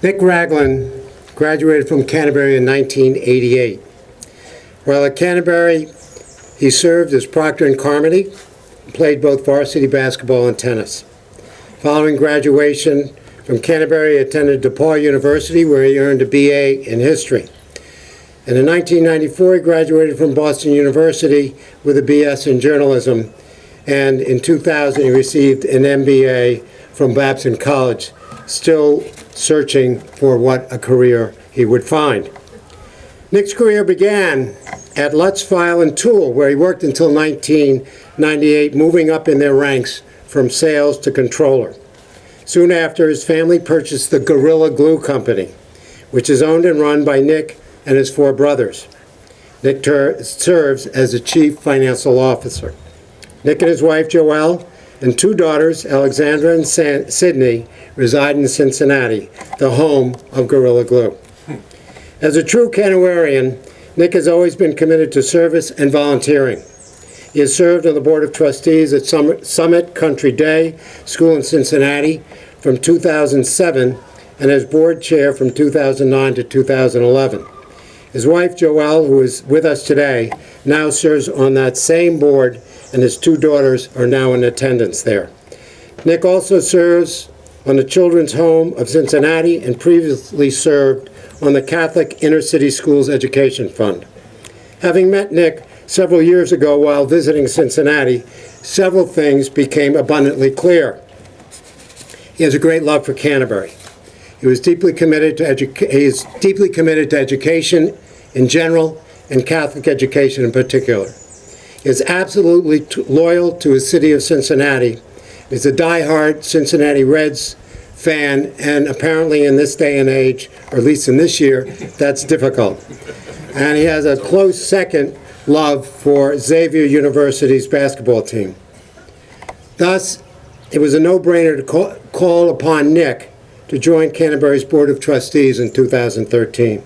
Nick Ragland graduated from Canterbury in 1988. While at Canterbury, he served as proctor in Carmody, and played both varsity basketball and tennis. Following graduation from Canterbury, he attended DePaul University, where he earned a BA in history. And in 1994, he graduated from Boston University with a BS in journalism. And in 2000, he received an MBA from Babson College, still searching for what a career he would find. Nick's career began at Lutz File and Tool, where he worked until 1998, moving up in their ranks from sales to controller. Soon after, his family purchased the Gorilla Glue Company, which is owned and run by Nick and his 4 brothers. Nick serves as the chief financial officer. Nick and his wife, Joelle, and 2 daughters, Alexandra and Sydney, reside in Cincinnati, the home of Gorilla Glue. As a true Canterburyan, Nick has always been committed to service and volunteering. He has served on the Board of Trustees at Summit Country Day School in Cincinnati from 2007 and as board chair from 2009 to 2011. His wife, Joelle, who is with us today, now serves on that same board, and his 2 daughters are now in attendance there. Nick also serves on the Children's Home of Cincinnati and previously served on the Catholic Inner City Schools Education Fund. Having met Nick several years ago while visiting Cincinnati, several things became abundantly clear. He has a great love for Canterbury. He is deeply committed to education in general and Catholic education in particular. He is absolutely loyal to his city of Cincinnati. He's a diehard Cincinnati Reds fan, and apparently in this day and age, or at least in this year, that's difficult. And he has a close second love for Xavier University's basketball team. Thus, it was a no-brainer to call upon Nick to join Canterbury's Board of Trustees in 2013.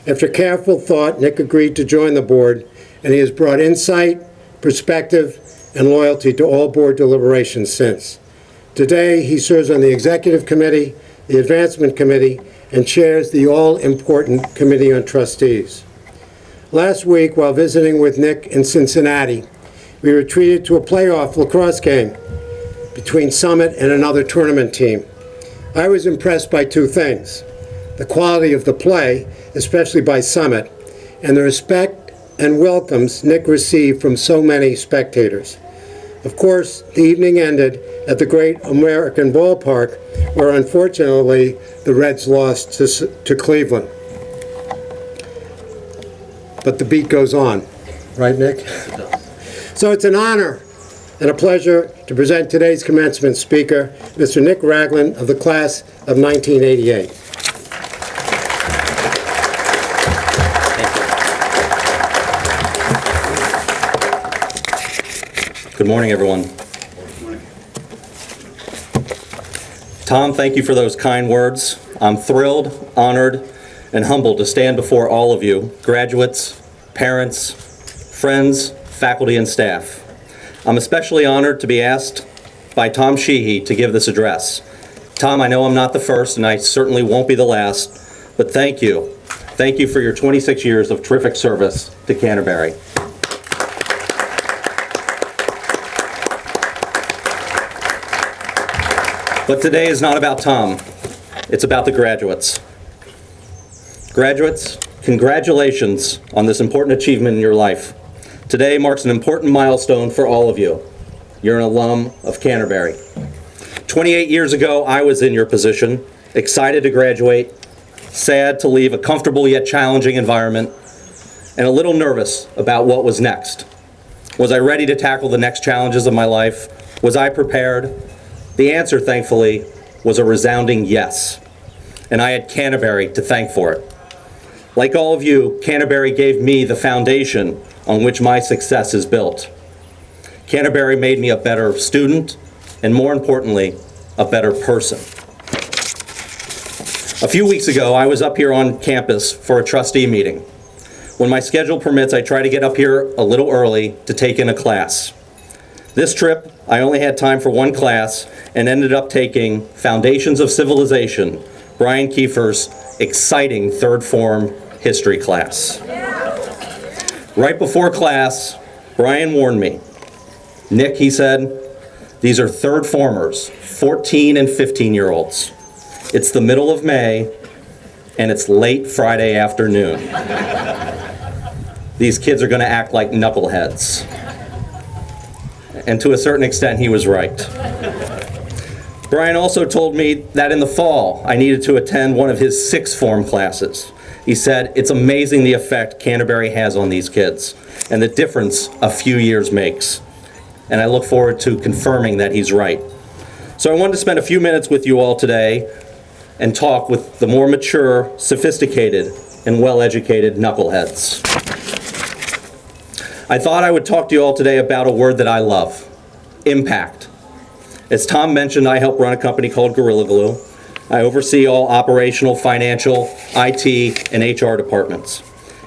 After careful thought, Nick agreed to join the board, and he has brought insight, perspective, and loyalty to all board deliberations since. Today, he serves on the Executive Committee, the Advancement Committee, and chairs the all-important Committee on Trustees. Last week, while visiting with Nick in Cincinnati, we were treated to a playoff lacrosse game between Summit and another tournament team. I was impressed by 2 things: the quality of the play, especially by Summit, and the respect and welcomes Nick received from so many spectators. Of course, the evening ended at the Great American Ballpark, where unfortunately the Reds lost to Cleveland. But the beat goes on, right, Nick? Yes, it does. So it's an honor and a pleasure to present today's commencement speaker, Mr. Nick Ragland of the class of 1988. Good morning, everyone. Tom, thank you for those kind words. I'm thrilled, honored, and humbled to stand before all of you, graduates, parents, friends, faculty, and staff. I'm especially honored to be asked by Tom Sheehy to give this address. Tom, I know I'm not the first, and I certainly won't be the last, but thank you. Thank you for your 26 years of terrific service to Canterbury. But today is not about Tom. It's about the graduates. Graduates, congratulations on this important achievement in your life. Today marks an important milestone for all of you. You're an alum of Canterbury. 28 years ago, I was in your position, excited to graduate, sad to leave a comfortable yet challenging environment, and a little nervous about what was next. Was I ready to tackle the next challenges of my life? Was I prepared? The answer, thankfully, was a resounding yes. And I had Canterbury to thank for it. Like all of you, Canterbury gave me the foundation on which my success is built. Canterbury made me a better student, and more importantly, a better person. A few weeks ago, I was up here on campus for a trustee meeting. When my schedule permits, I try to get up here a little early to take in a class. This trip, I only had time for one class and ended up taking Foundations of Civilization Brian Kiefer's exciting third form history class. Right before class, Brian warned me. Nick, he said, these are third formers, 14 and 15-year-olds. It's the middle of May, and it's late Friday afternoon. These kids are going to act like knuckleheads. And to a certain extent, he was right. Brian also told me that in the fall, I needed to attend one of his sixth form classes. He said, it's amazing the effect Canterbury has on these kids and the difference a few years makes. And I look forward to confirming that he's right. So I wanted to spend a few minutes with you all today and talk with the more mature, sophisticated, and well-educated knuckleheads. I thought I would talk to you all today about a word that I love, impact. As Tom mentioned, I help run a company called Gorilla Glue. I oversee all operational, financial, IT, and HR departments.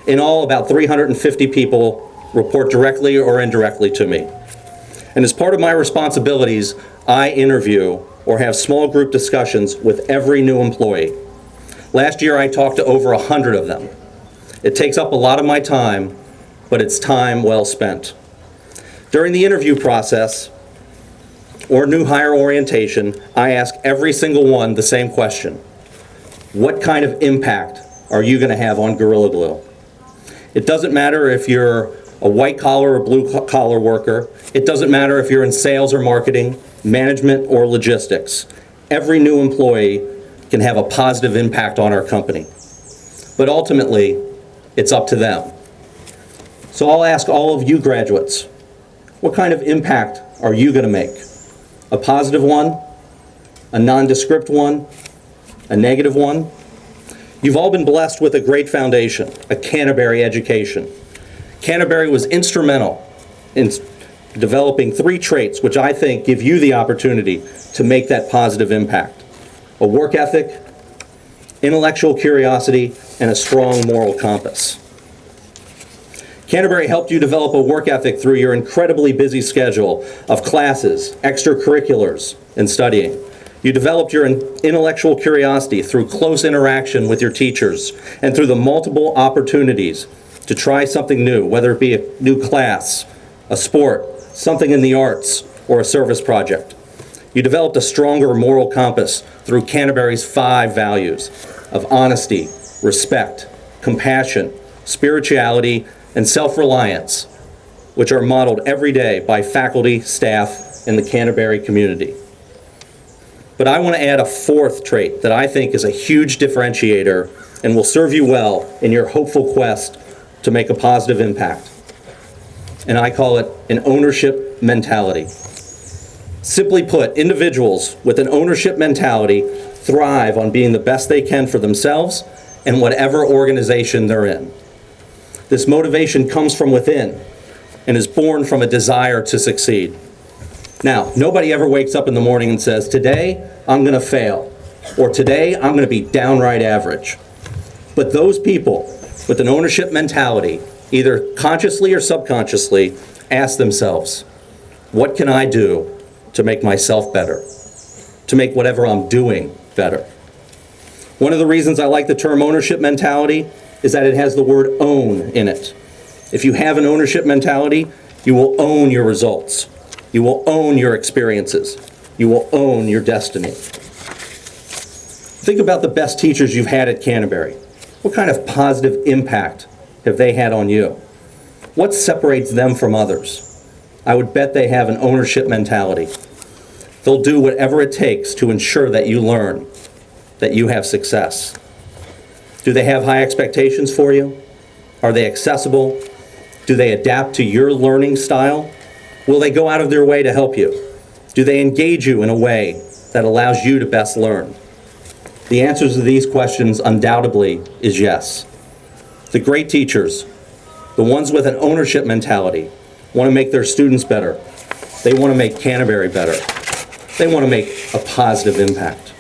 In all, about 350 people report directly or indirectly to me. And as part of my responsibilities, I interview or have small group discussions with every new employee. Last year, I talked to over 100 of them. It takes up a lot of my time, but it's time well spent. During the interview process or new hire orientation, I ask every single one the same question. What kind of impact are you going to have on Gorilla Glue? It doesn't matter if you're a white-collar or blue-collar worker. It doesn't matter if you're in sales or marketing, management or logistics. Every new employee can have a positive impact on our company. But ultimately, it's up to them. So I'll ask all of you graduates, what kind of impact are you going to make? A positive one? A nondescript one? A negative one? You've all been blessed with a great foundation, a Canterbury education. Canterbury was instrumental in developing 3 traits which I think give you the opportunity to make that positive impact. A work ethic, intellectual curiosity, and a strong moral compass. Canterbury helped you develop a work ethic through your incredibly busy schedule of classes, extracurriculars, and studying. You developed your intellectual curiosity through close interaction with your teachers and through the multiple opportunities to try something new, whether it be a new class, a sport, something in the arts, or a service project. You developed a stronger moral compass through Canterbury's 5 values of honesty, respect, compassion, spirituality, and self-reliance, which are modeled every day by faculty, staff, and the Canterbury community. But I want to add a 4th trait that I think is a huge differentiator and will serve you well in your hopeful quest to make a positive impact. And I call it an ownership mentality. Simply put, individuals with an ownership mentality thrive on being the best they can for themselves and whatever organization they're in. This motivation comes from within and is born from a desire to succeed. Now, nobody ever wakes up in the morning and says, today I'm going to fail, or today I'm going to be downright average. But those people with an ownership mentality, either consciously or subconsciously, ask themselves, what can I do to make myself better, to make whatever I'm doing better? One of the reasons I like the term ownership mentality is that it has the word own in it. If you have an ownership mentality, you will own your results. You will own your experiences. You will own your destiny. Think about the best teachers you've had at Canterbury. What kind of positive impact have they had on you? What separates them from others? I would bet they have an ownership mentality. They'll do whatever it takes to ensure that you learn, that you have success. Do they have high expectations for you? Are they accessible? Do they adapt to your learning style? Will they go out of their way to help you? Do they engage you in a way that allows you to best learn? The answers to these questions undoubtedly is yes. The great teachers, the ones with an ownership mentality, want to make their students better. They want to make Canterbury better. They want to make a positive impact.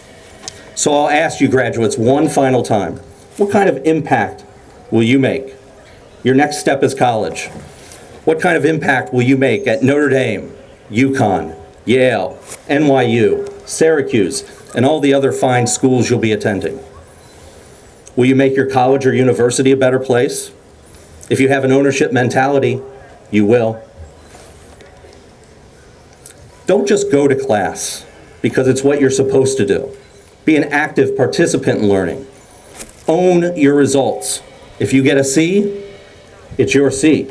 So I'll ask you graduates one final time, what kind of impact will you make? Your next step is college. What kind of impact will you make at Notre Dame, UConn, Yale, NYU, Syracuse, and all the other fine schools you'll be attending. Will you make your college or university a better place? If you have an ownership mentality, you will. Don't just go to class because it's what you're supposed to do. Be an active participant in learning. Own your results. If you get a C, it's your C.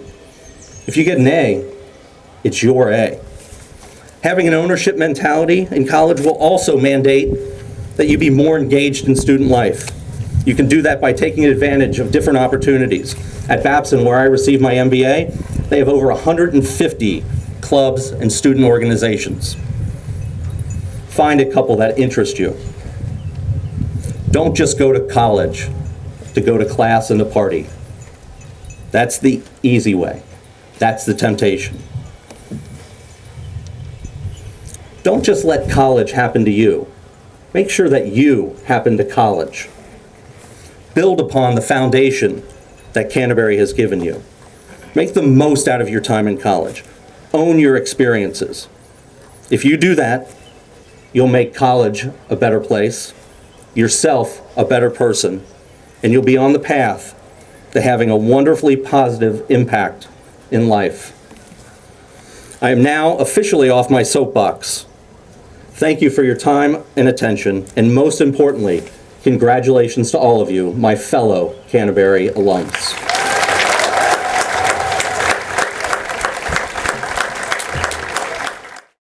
If you get an A, it's your A. Having an ownership mentality in college will also mandate that you be more engaged in student life. You can do that by taking advantage of different opportunities. At Babson, where I received my MBA, they have over 150 clubs and student organizations. Find a couple that interest you. Don't just go to college to go to class and to party. That's the easy way. That's the temptation. Don't just let college happen to you. Make sure that you happen to college. Build upon the foundation that Canterbury has given you. Make the most out of your time in college. Own your experiences. If you do that, you'll make college a better place, yourself a better person, and you'll be on the path to having a wonderfully positive impact in life. I am now officially off my soapbox. Thank you for your time and attention, and most importantly, congratulations to all of you, my fellow Canterbury alums.